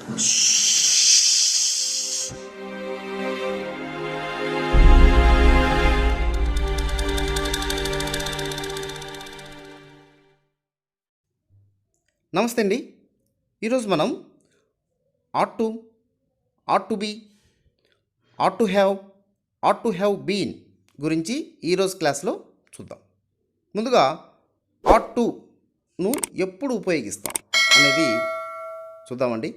నమస్తే అండి. ఈరోజు మనం ought to, ought to be, ought to have been గురించి ఈరోజు క్లాస్లో చూద్దాం. ముందుగా ఆట్ టును ఎప్పుడు ఉపయోగిస్తాం అనేది చూద్దామండి.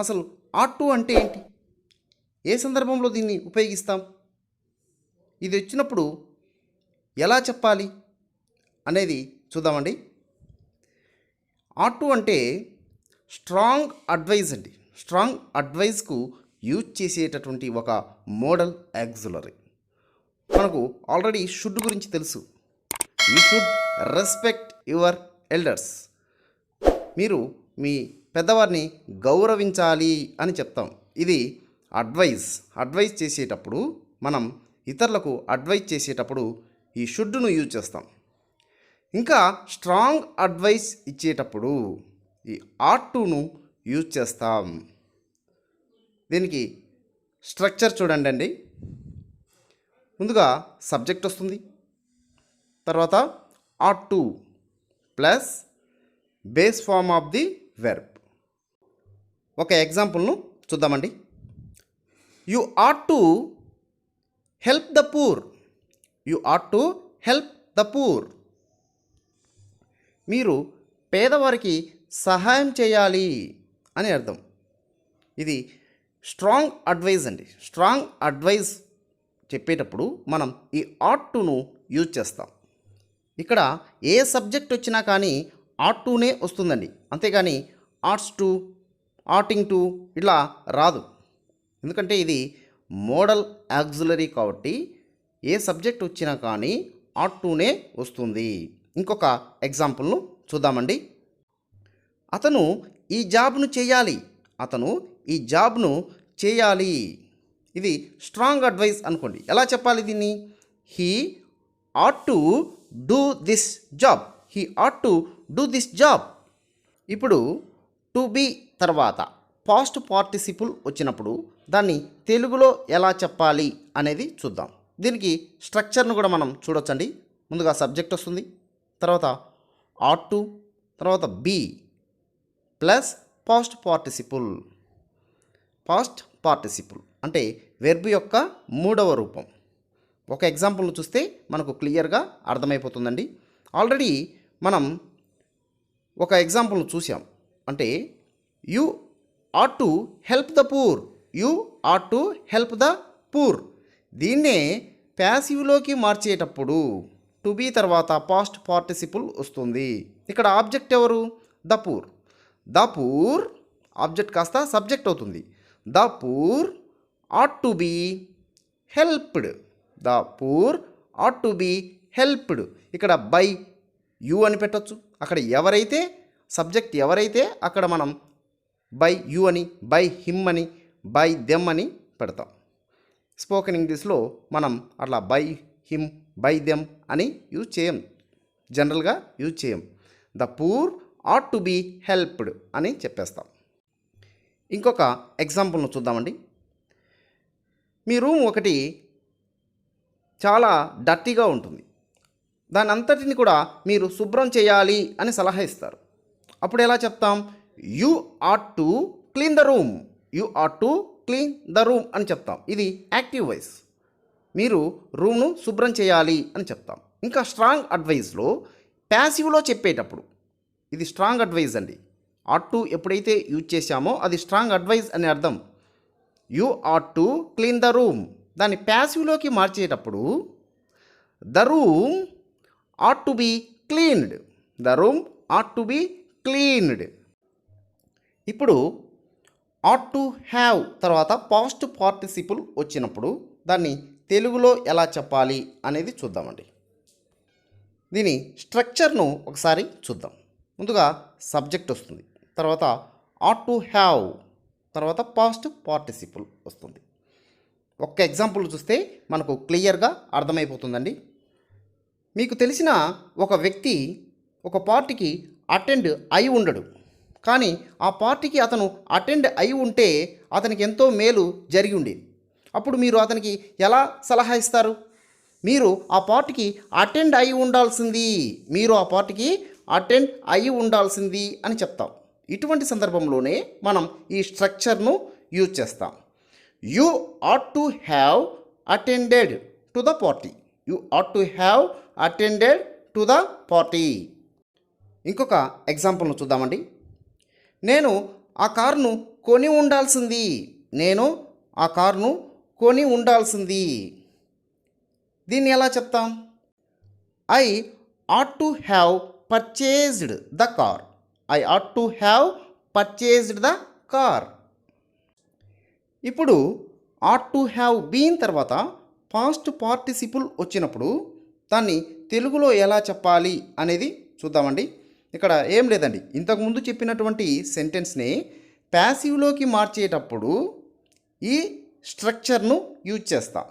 అసలు ఆట్ టు అంటే ఏంటి? ఏ సందర్భంలో దీన్ని ఉపయోగిస్తాం? ఇది వచ్చినప్పుడు ఎలా చెప్పాలి అనేది చూద్దామండి. ఆట్ టు అంటే స్ట్రాంగ్ అడ్వైజ్ అండి. స్ట్రాంగ్ అడ్వైజ్కు యూజ్ చేసేటటువంటి ఒక మోడల్ యాక్సిలరీ. మనకు ఆల్రెడీ షుడ్ గురించి తెలుసు. You should respect your elders. మీరు మీ పెద్దవారిని గౌరవించాలి అని చెప్తాం. ఇది అడ్వైజ్ చేసేటప్పుడు మనం ఇతరులకు అడ్వైజ్ చేసేటప్పుడు ఈ షుడ్ను యూజ్ చేస్తాం. ఇంకా స్ట్రాంగ్ అడ్వైస్ ఇచ్చేటప్పుడు ఈ ఆట్ టును యూజ్ చేస్తాం. దీనికి స్ట్రక్చర్ చూడండి అండి. ముందుగా సబ్జెక్ట్ వస్తుంది, తర్వాత ought to plus base form of the verb. ఒక ఎగ్జాంపుల్ను చూద్దామండి. You ought to help the poor. You ought to help the poor. మీరు పేదవారికి సహాయం చేయాలి అని అర్థం. ఇది స్ట్రాంగ్ అడ్వైజ్ అండి. స్ట్రాంగ్ అడ్వైజ్ చెప్పేటప్పుడు మనం ఈ ఆట్ టును యూజ్ చేస్తాం. ఇక్కడ ఏ సబ్జెక్ట్ వచ్చినా కానీ ఆట్ టునే వస్తుందండి. అంతేగాని ఆట్స్ టు, ఆటింగ్ టు ఇలా రాదు. ఎందుకంటే ఇది మోడల్ యాక్సిలరీ కాబట్టి ఏ సబ్జెక్ట్ వచ్చినా కానీ ఆట్ టునే వస్తుంది. ఇంకొక ఎగ్జాంపుల్ను చూద్దామండి. అతను ఈ జాబ్ను చేయాలి. అతను ఈ జాబ్ను చేయాలి. ఇది స్ట్రాంగ్ అడ్వైస్ అనుకోండి. ఎలా చెప్పాలి దీన్ని? He ought to do this job. He ought to do this job. ఇప్పుడు టు బీ తర్వాత పాస్ట్ పార్టిసిపుల్ వచ్చినప్పుడు దాన్ని తెలుగులో ఎలా చెప్పాలి అనేది చూద్దాం. దీనికి స్ట్రక్చర్ను కూడా మనం చూడొచ్చండి. ముందుగా సబ్జెక్ట్ వస్తుంది, తర్వాత ఆట్ టు, తర్వాత బీ ప్లస్ పాస్ట్ పార్టిసిపుల్ అంటే వెర్బ్ యొక్క మూడవ రూపం. ఒక ఎగ్జాంపుల్ను చూస్తే మనకు క్లియర్గా అర్థమైపోతుందండి. ఆల్రెడీ మనం ఒక ఎగ్జాంపుల్ను చూసాం. అంటే you ought to help the poor. You ought to help the poor. దీన్నే ప్యాసివ్లోకి మార్చేటప్పుడు టు బీ తర్వాత పాస్ట్ పార్టిసిపుల్ వస్తుంది. ఇక్కడ ఆబ్జెక్ట్ ఎవరు? The poor. The poor object కాస్త సబ్జెక్ట్ అవుతుంది. The poor ought to be helped. The poor ought to be helped. ఇక్కడ బై యు అని పెట్టచ్చు. అక్కడ ఎవరైతే సబ్జెక్ట్ ఎవరైతే అక్కడ మనం బై యు అని, బై హిమ్ అని, బై దెమ్ అని పెడతాం. స్పోకెన్ ఇంగ్లీష్లో మనం అట్లా బై హిమ్, బై దెమ్ అని యూజ్ చేయం. జనరల్గా యూజ్ చేయం. The poor ought to be helped అని చెప్పేస్తాం. ఇంకొక ఎగ్జాంపుల్ను చూద్దామండి. మీ రూమ్ ఒకటి చాలా డర్టీగా ఉంటుంది. దాని అంతటిని కూడా మీరు శుభ్రం చేయాలి అని సలహా ఇస్తారు. అప్పుడు ఎలా చెప్తాం? You ought to clean the room. You ought to clean the room అని చెప్తాం. ఇది యాక్టివ్ వాయిస్. మీరు రూమ్ను శుభ్రం చేయాలి అని చెప్తాం. ఇంకా స్ట్రాంగ్ అడ్వైజ్లో ప్యాసివ్లో చెప్పేటప్పుడు ఇది స్ట్రాంగ్ అడ్వైజ్ అండి. ఆట్ టు ఎప్పుడైతే యూజ్ చేశామో అది స్ట్రాంగ్ అడ్వైజ్ అని అర్థం. You ought to clean the room. దాన్ని ప్యాసివ్లోకి మార్చేటప్పుడు the room ought to be cleaned. The room ought to be cleaned. ఇప్పుడు ఆట్ టు హ్యావ్ తర్వాత పాస్ట్ పార్టిసిపుల్ వచ్చినప్పుడు దాన్ని తెలుగులో ఎలా చెప్పాలి అనేది చూద్దామండి. దీని స్ట్రక్చర్ను ఒకసారి చూద్దాం. ముందుగా సబ్జెక్ట్ వస్తుంది, తర్వాత ఆట్ టు హ్యావ్, తర్వాత పాస్ట్ పార్టిసిపుల్ వస్తుంది. ఒక్క ఎగ్జాంపుల్ చూస్తే మనకు క్లియర్గా అర్థమైపోతుందండి. మీకు తెలిసిన ఒక వ్యక్తి ఒక పార్టీకి అటెండ్ అయి ఉండడు, కానీ ఆ పార్టీకి అతను అటెండ్ అయి ఉంటే అతనికి ఎంతో మేలు జరిగి ఉండేది. అప్పుడు మీరు అతనికి ఎలా సలహా ఇస్తారు? మీరు ఆ పార్టీకి అటెండ్ అయి ఉండాల్సింది, మీరు ఆ పార్టీకి అటెండ్ అయి ఉండాల్సింది అని చెప్తాం. ఇటువంటి సందర్భంలోనే మనం ఈ స్ట్రక్చర్ను యూజ్ చేస్తాం. You at to have attended to the party. You at to have attended to the party. ఇంకొక ఎగ్జాంపుల్ను చూద్దామండి. నేను ఆ కారును కొని ఉండాల్సింది. నేను ఆ కారును కొని ఉండాల్సింది. దీన్ని ఎలా చెప్తాం? I at to have purchased the car. I at to have purchased the car. ఇప్పుడు ఆట్ టు హ్యావ్ బీన్ తర్వాత పాస్ట్ పార్టిసిపుల్ వచ్చినప్పుడు దాన్ని తెలుగులో ఎలా చెప్పాలి అనేది చూద్దామండి. ఇక్కడ ఏం లేదండి, ఇంతకుముందు చెప్పినటువంటి సెంటెన్స్ని ప్యాసివ్లోకి మార్చేటప్పుడు ఈ స్ట్రక్చర్ను యూజ్ చేస్తాం.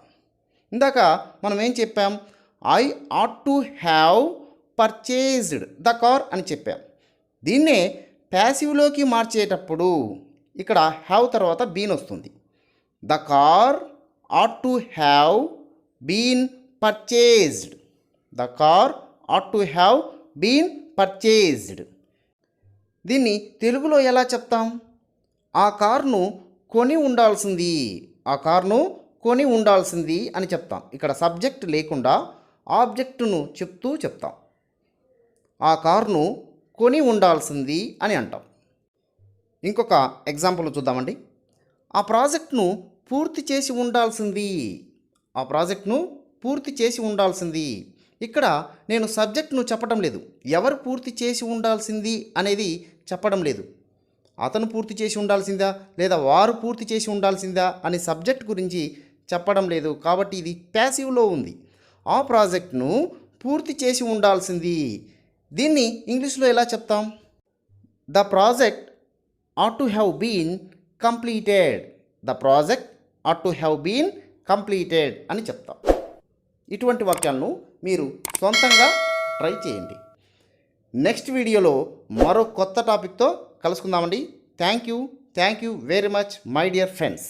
ఇందాక మనం ఏం చెప్పాం? I at to have purchased the car అని చెప్పాం. దీన్నే ప్యాసివ్లోకి మార్చేటప్పుడు ఇక్కడ హ్యావ్ తర్వాత బీన్ వస్తుంది. The car ought to have been purchased. The car ought to have been purchased. దీన్ని తెలుగులో ఎలా చెప్తాం? ఆ కారును కొని ఉండాల్సింది. ఆ కారును కొని ఉండాల్సింది అని చెప్తాం. ఇక్కడ సబ్జెక్ట్ లేకుండా ఆబ్జెక్టును చెప్తాం. ఆ కారును కొని ఉండాల్సింది అని అంటాం. ఇంకొక ఎగ్జాంపుల్ చూద్దామండి. ఆ ప్రాజెక్ట్ను పూర్తి చేసి ఉండాల్సింది. ఆ ప్రాజెక్ట్ను పూర్తి చేసి ఉండాల్సింది. ఇక్కడ నేను సబ్జెక్ట్ను చెప్పడం లేదు, ఎవరు పూర్తి చేసి ఉండాల్సింది అనేది చెప్పడం లేదు. అతను పూర్తి చేసి ఉండాల్సిందా లేదా వారు పూర్తి చేసి ఉండాల్సిందా అని సబ్జెక్ట్ గురించి చెప్పడం లేదు. కాబట్టి ఇది ప్యాసివ్లో ఉంది. ఆ ప్రాజెక్ట్ను పూర్తి చేసి ఉండాల్సింది. దీన్ని ఇంగ్లీష్లో ఎలా చెప్తాం? The project ought to have been completed. The project ought to have been completed అని చెప్తాం. ఇటువంటి వాక్యాలను మీరు సొంతంగా ట్రై చేయండి. నెక్స్ట్ వీడియోలో మరో కొత్త టాపిక్తో కలుసుకుందామండి. Thank you very much my dear friends.